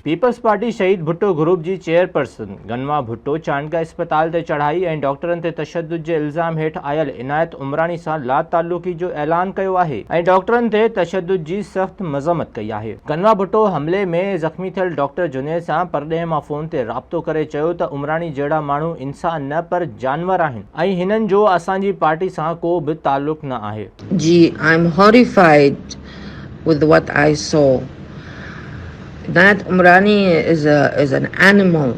Peoples party शहीद Bhutto group जी chairperson गनवा भुट्टो चांडका अस्पताल ते चढ़ाई ऐं डॉक्टरनि ते तशद्दुद जे इल्ज़ाम हेठ आयल इनायत उमरानी सां लाताल्लुकी जो ऐलान कयो आहे ऐं डॉक्टरनि ते तशद्दुद जी सख्त मज़म्मत कई आहे। गनवा भुट्टो हमले में ज़ख्मी थियल डॉक्टर जुनैद सां परॾेह मां फोन ते राब्तो करे चयो त उमरानी जहिड़ा माण्हू इंसान न पर जानवर आहिनि ऐं हिननि जो असांजी पार्टी सां को बि ताल्लुक न आहे। जी, I am horrified with what I saw. That Umrani is an animal,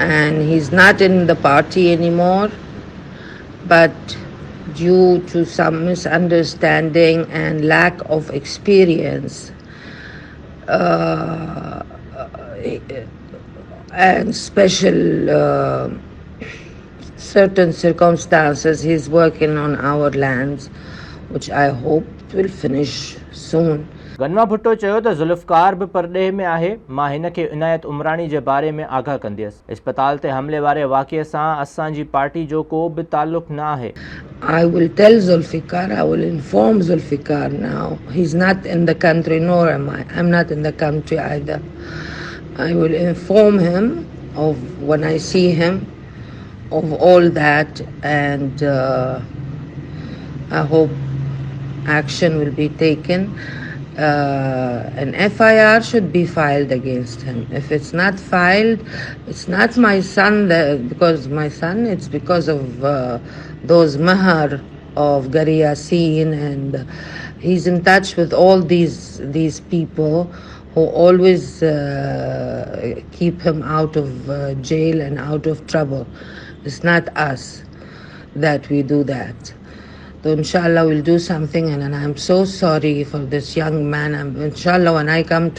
and he's not in the party anymore, but due to some misunderstanding and lack of experience and special certain circumstances, he's working on our lands, which I hope will finish soon. गनवा भुट्टो चयो त ज़ुल्फ़कार बि परॾेह में आहे। मां हिन खे इनायत उमरानी जे बारे में आगाह कंदसि। अस्पताल ते हमले वारे वाक़िए सां असांजी पार्टी जो को बि ताल्लुक न आहे। I will tell Zulfikar, I will inform Zulfikar now. He's not in the country, nor am I. I'm not in the country either. I will inform him of when I see him of all that, and I hope action will be taken. An FIR should be filed against him. If it's not filed, it's not my son, because my son, it's because of those mahar of Gari Yasin, and he's in touch with all these people who always keep him out of jail and out of trouble. It's not us that we do that. So inshallah we'll do something, and I'm so sorry for this young man. Inshallah, when I come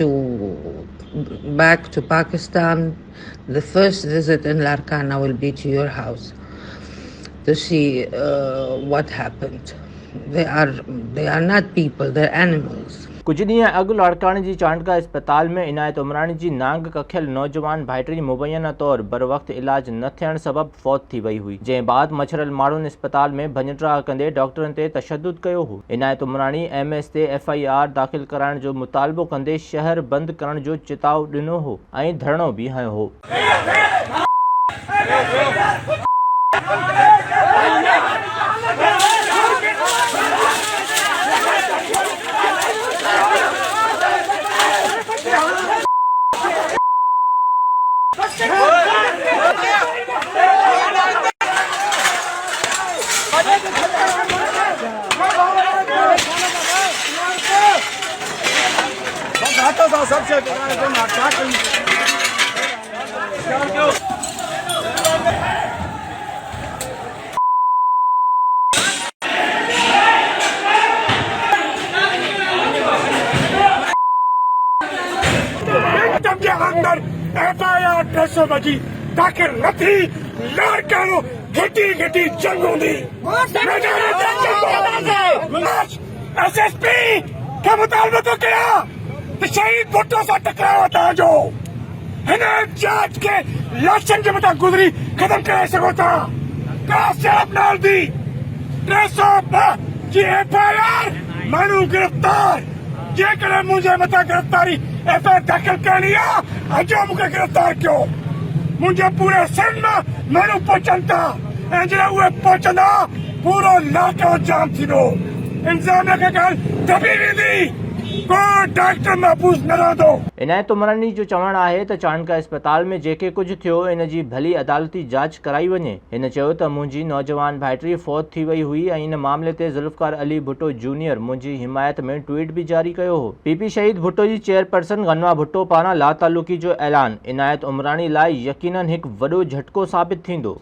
back to Pakistan, the first visit in Larkana will be to your house to see what happened. They are not people, they're animals. कुछ ॾींहं अॻु लाड़काणे जी चांडका अस्पताल में इनायत उमरानी जी नांग कखियल नौजवान भाइटरी मुबैना तौर बर वक्त इलाज न थियण सबब फौत थी वई हुई, जंहिं बाद मछरल माण्हुनि अस्पताल में भञटरा कंदे डॉक्टरनि ते तशद्दुद कयो हो। इनायत उमरानी MS ते FIR दाख़िल कराइण जो मुतालबो कंदे शहर बंदि करण जो चिताव ॾिनो हो ऐं धरणो बि हयो हो। अंदर FIR 300 बजी दाखिल न थी, लाड़कानो घटी जंग हूंदी। SSP खे मुतालबो थो कयां त शहीद भुट्टो सां टकराव तव्हांजो। हिन जांच खे लाशनि जे मथां गुज़री ख़तम करे सघो था। का सियाप न हलंदी। 302 जी FIR, माण्हू गिरफ़्तार। जेकॾहिं मुंहिंजे मथां गिरफ़्तारी FIR दाख़िल करणी आहे, अॼु मूंखे गिरफ़्तार कयो। मुंहिंजे पूरे सिंध मां माण्हू पहुचनि था, ऐं जॾहिं उहे पहुचंदा पूरो इलाइक़ो जाम थींदो। इंतज़ामिया खे ॻाल्हि दॿी वेंदी, को डॉक्टर महफूज़ न रहंदो। इनायत उमरानी जो चवणु आहे त चांडका अस्पताल में जेके कुझु थियो इन जी भली अदालती जांच कराई वञे। हिन चयो त मुंहिंजी नौजवान भाइटरी फौत थी वई हुई ऐं इन मामले ते ज़ुल्फ़कार अली भुट्टो जूनियर मुंहिंजी हिमायत में ट्वीट बि जारी कयो हो। PP शहीद भुट्टो जी चेयरपर्सन गनवा भुट्टो पारां लाताल्लुकी जो ऐलान इनायत उमरानी लाइ यकीनन हिकु वॾो झटको साबित थींदो।